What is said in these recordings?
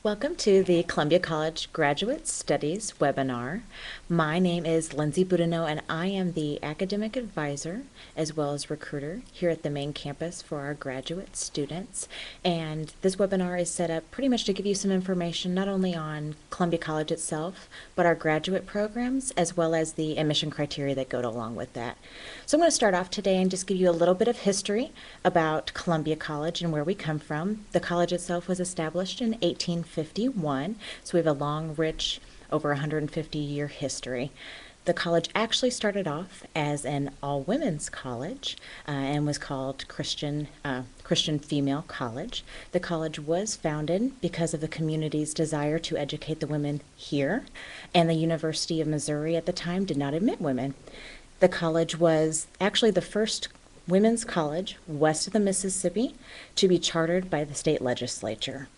Welcome to the Columbia College Graduate Studies webinar. My name is Lindsay Boudinot and I am the academic advisor as well as recruiter here at the main campus for our graduate students. And this webinar is set up pretty much to give you some information not only on Columbia College itself, but our graduate programs as well as the admission criteria that go along with that. So I'm going to start off today and just give you a little bit of history about Columbia College and where we come from. The college itself was established in 1851, so we have a long, rich, over 150-year history. The college actually started off as an all-women's college and was called Christian Female College. The college was founded because of the community's desire to educate the women here, and the University of Missouri at the time did not admit women. The college was actually the first women's college west of the Mississippi to be chartered by the state legislature.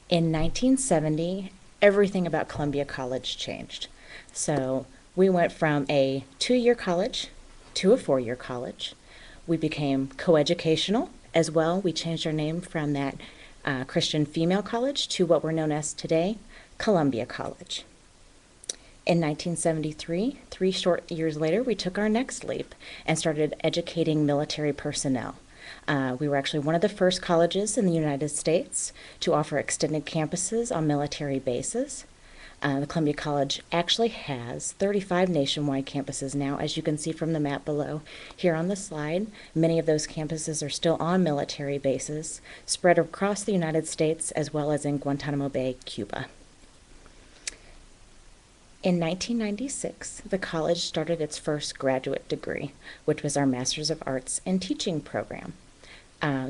In 1970, everything about Columbia College changed. So we went from a 2-year college to a 4-year college. We became coeducational as well. We changed our name from that Christian Female College to what we're known as today, Columbia College. In 1973, 3 short years later, we took our next leap and started educating military personnel. We were actually one of the first colleges in the United States to offer extended campuses on military bases. The Columbia College actually has 35 nationwide campuses now, as you can see from the map below here on the slide. Many of those campuses are still on military bases, spread across the United States as well as in Guantanamo Bay, Cuba. In 1996, the college started its first graduate degree, which was our Master's of Arts in Teaching program.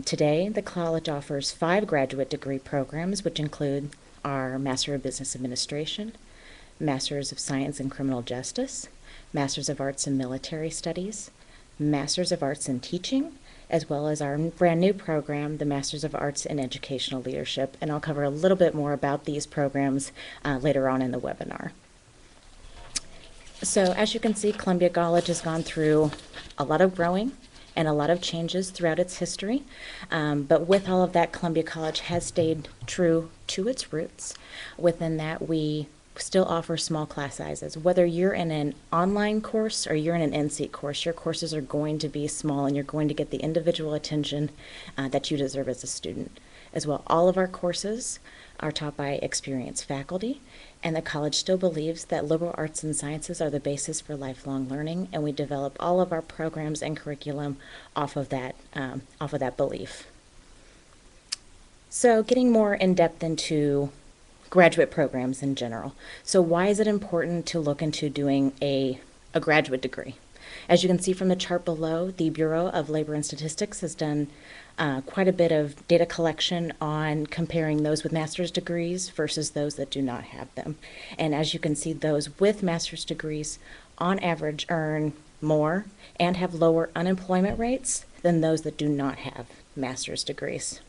Today, the college offers 5 graduate degree programs, which include our Master of Business Administration, Masters of Science in Criminal Justice, Masters of Arts in Military Studies, Masters of Arts in Teaching, as well as our brand new program, the Masters of Arts in Educational Leadership. And I'll cover a little bit more about these programs later on in the webinar. So as you can see, Columbia College has gone through a lot of growing and a lot of changes throughout its history. But with all of that, Columbia College has stayed true to its roots. Within that, we still offer small class sizes. Whether you're in an online course or you're in an in-seat course, your courses are going to be small and you're going to get the individual attention that you deserve as a student. As well, all of our courses are taught by experienced faculty, and the college still believes that liberal arts and sciences are the basis for lifelong learning, and we develop all of our programs and curriculum off of that belief. So getting more in depth into graduate programs in general. So why is it important to look into doing a graduate degree? As you can see from the chart below, the Bureau of Labor and Statistics has done quite a bit of data collection on comparing those with master's degrees versus those that do not have them. And as you can see, those with master's degrees on average earn more and have lower unemployment rates than those that do not have master's degrees.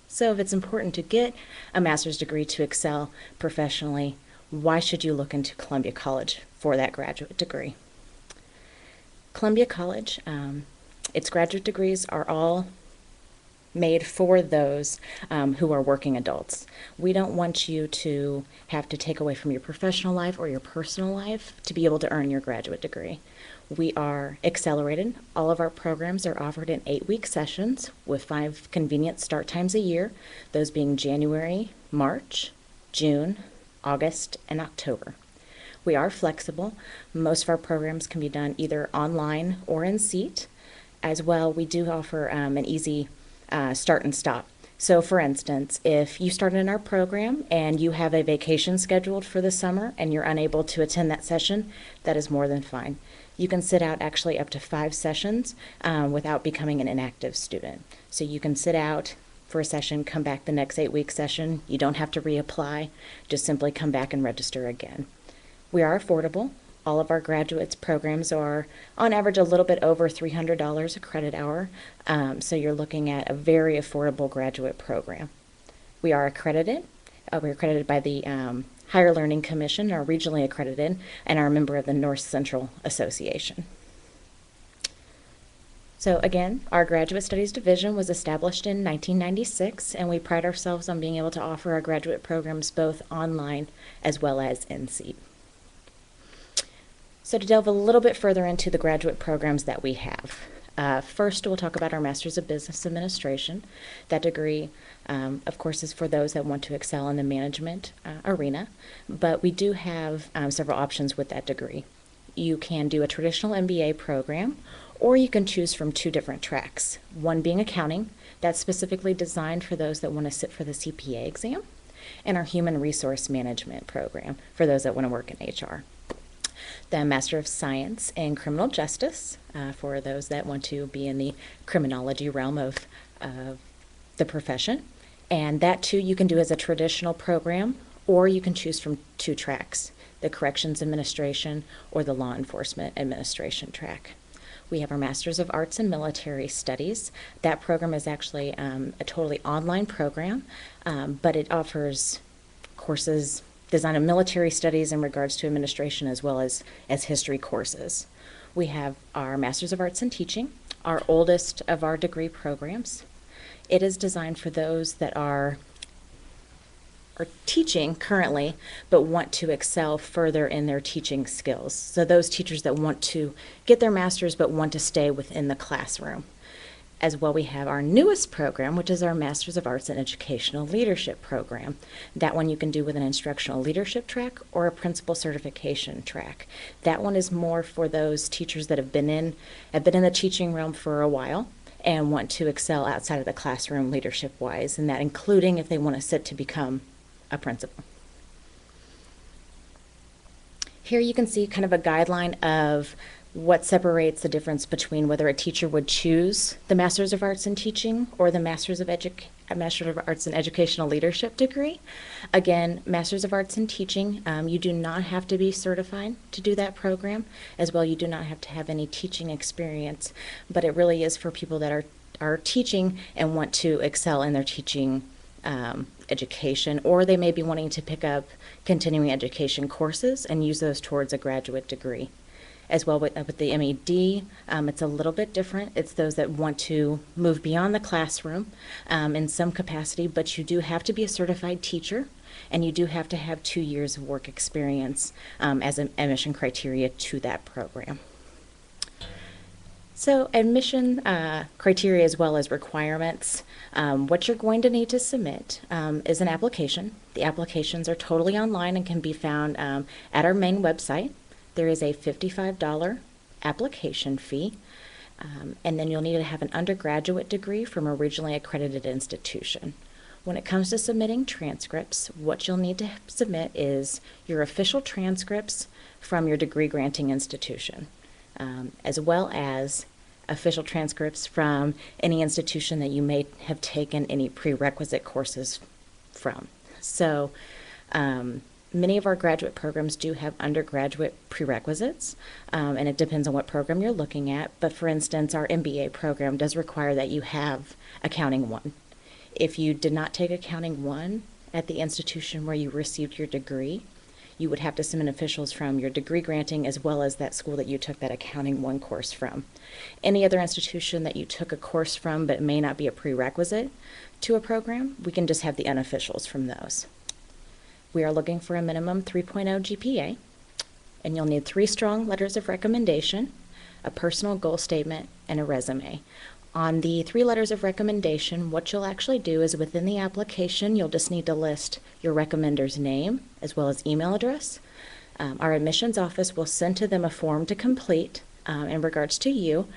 So if it's important to get a master's degree to excel professionally, why should you look into Columbia College for that graduate degree? Columbia College, its graduate degrees are all made for those who are working adults. We don't want you to have to take away from your professional life or your personal life to be able to earn your graduate degree. We are accelerated. All of our programs are offered in 8-week sessions with 5 convenient start times a year, those being January, March, June, August, and October. We are flexible. Most of our programs can be done either online or in seat. As well, we do offer an easy start and stop. So for instance, if you start in our program and you have a vacation scheduled for the summer and you're unable to attend that session, that is more than fine. You can sit out actually up to 5 sessions without becoming an inactive student. So you can sit out for a session, come back the next 8-week session. You don't have to reapply, just simply come back and register again. We are affordable. All of our graduates programs are on average a little bit over $300 a credit hour, so you're looking at a very affordable graduate program. We are accredited. We're accredited by the Higher Learning Commission, are regionally accredited, and are a member of the North Central Association. So again, our Graduate Studies Division was established in 1996, and we pride ourselves on being able to offer our graduate programs both online as well as in-seat. So to delve a little bit further into the graduate programs that we have, first we'll talk about our Master's of Business Administration. That degree, of course, is for those that want to excel in the management arena, but we do have several options with that degree. You can do a traditional MBA program, or you can choose from two different tracks. One being accounting, that's specifically designed for those that want to sit for the CPA exam, and our human resource management program for those that want to work in HR. The Master of Science in Criminal Justice for those that want to be in the criminology realm of the profession. And that too you can do as a traditional program, or you can choose from two tracks, the Corrections Administration or the Law Enforcement Administration track. We have our Masters of Arts in Military Studies. That program is actually a totally online program, but it offers courses designed in military studies in regards to administration as well as history courses. We have our Masters of Arts in Teaching, our oldest of our degree programs. It is designed for those that are teaching currently but want to excel further in their teaching skills. So those teachers that want to get their master's but want to stay within the classroom. As well, we have our newest program, which is our Masters of Arts in Educational Leadership program. That one you can do with an instructional leadership track or a principal certification track. That one is more for those teachers that have been in the teaching realm for a while and want to excel outside of the classroom leadership-wise, and that including if they want to sit to become a principal. Here you can see kind of a guideline of what separates the difference between whether a teacher would choose the Masters of Arts in Teaching or the Masters of Arts in Educational Leadership degree. Again, Masters of Arts in Teaching, you do not have to be certified to do that program. As well, you do not have to have any teaching experience, but it really is for people that are teaching and want to excel in their teaching education, or they may be wanting to pick up continuing education courses and use those towards a graduate degree. As well with the MED, it's a little bit different. It's those that want to move beyond the classroom in some capacity, but you do have to be a certified teacher, and you do have to have 2 years of work experience as an admission criteria to that program. So admission criteria as well as requirements. What you're going to need to submit is an application. The applications are totally online and can be found at our main website. There is a $55 application fee, and then you'll need to have an undergraduate degree from a regionally accredited institution. When it comes to submitting transcripts, what you'll need to submit is your official transcripts from your degree granting institution, as well as official transcripts from any institution that you may have taken any prerequisite courses from. So many of our graduate programs do have undergraduate prerequisites, and it depends on what program you're looking at. But for instance, our MBA program does require that you have Accounting 1. If you did not take Accounting 1 at the institution where you received your degree, you would have to submit officials from your degree granting as well as that school that you took that Accounting 1 course from. Any other institution that you took a course from but may not be a prerequisite to a program, we can just have the unofficials from those. We are looking for a minimum 3.0 GPA, and you'll need 3 strong letters of recommendation, a personal goal statement, and a resume. On the 3 letters of recommendation, what you'll actually do is within the application, you'll just need to list your recommender's name as well as email address. Our admissions office will send to them a form to complete in regards to you,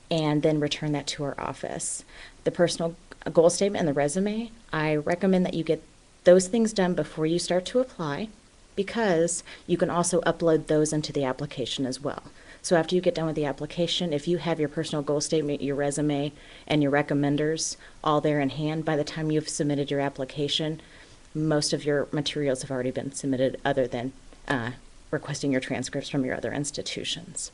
and then return that to our office. The personal goal statement and the resume, I recommend that you get those things done before you start to apply, because you can also upload those into the application as well. So after you get done with the application, if you have your personal goal statement, your resume, and your recommenders all there in hand, by the time you've submitted your application, most of your materials have already been submitted other than requesting your transcripts from your other institutions.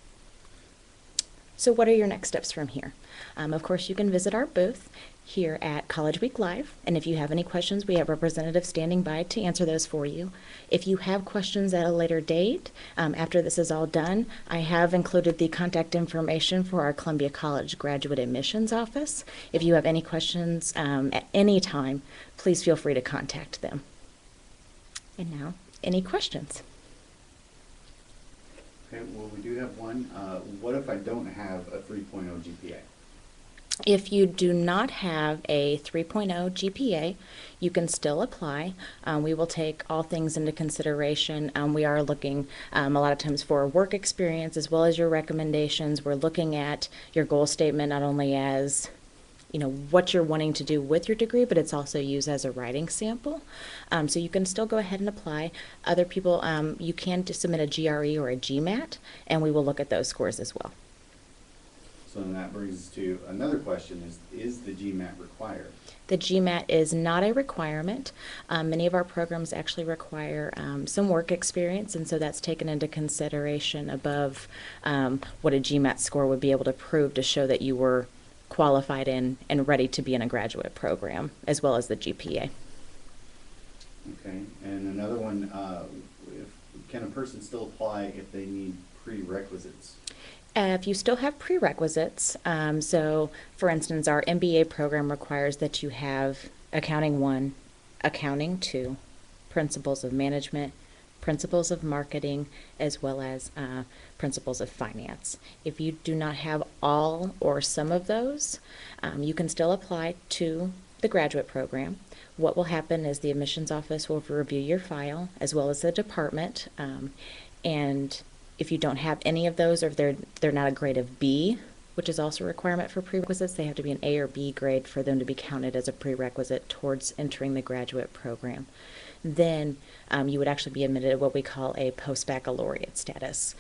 So what are your next steps from here? Of course, you can visit our booth here at College Week Live, and if you have any questions, we have representatives standing by to answer those for you. If you have questions at a later date, after this is all done, I have included the contact information for our Columbia College Graduate Admissions Office. If you have any questions at any time, please feel free to contact them. And now, any questions? Okay, well, we do have one. What if I don't have a 3.0 GPA? If you do not have a 3.0 GPA, you can still apply. We will take all things into consideration. We are looking a lot of times for work experience as well as your recommendations. We're looking at your goal statement not only as what you're wanting to do with your degree, but it's also used as a writing sample. So you can still go ahead and apply. Other people, you can submit a GRE or a GMAT, and we will look at those scores as well. So then that brings us to another question, is the GMAT required? The GMAT is not a requirement. Many of our programs actually require some work experience, and so that's taken into consideration above what a GMAT score would be able to prove to show that you were qualified in and ready to be in a graduate program, as well as the GPA. Okay, and another one, can a person still apply if they need prerequisites? If you still have prerequisites, so for instance, our MBA program requires that you have Accounting 1, Accounting 2, Principles of Management, Principles of Marketing, as well as Principles of Finance. If you do not have all or some of those, you can still apply to the graduate program. What will happen is the admissions office will review your file as well as the department, and if you don't have any of those, or if they're not a grade of B, which is also a requirement for prerequisites, they have to be an A or B grade for them to be counted as a prerequisite towards entering the graduate program. Then you would actually be admitted at what we call a post-baccalaureate status.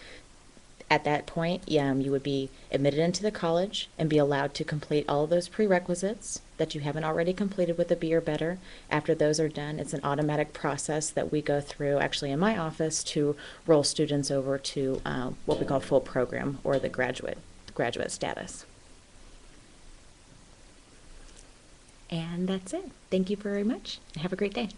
At that point, you would be admitted into the college and be allowed to complete all of those prerequisites that you haven't already completed with a B or better. After those are done, it's an automatic process that we go through, actually in my office, to roll students over to what we call full program, or the graduate status. And that's it. Thank you very much. Have a great day.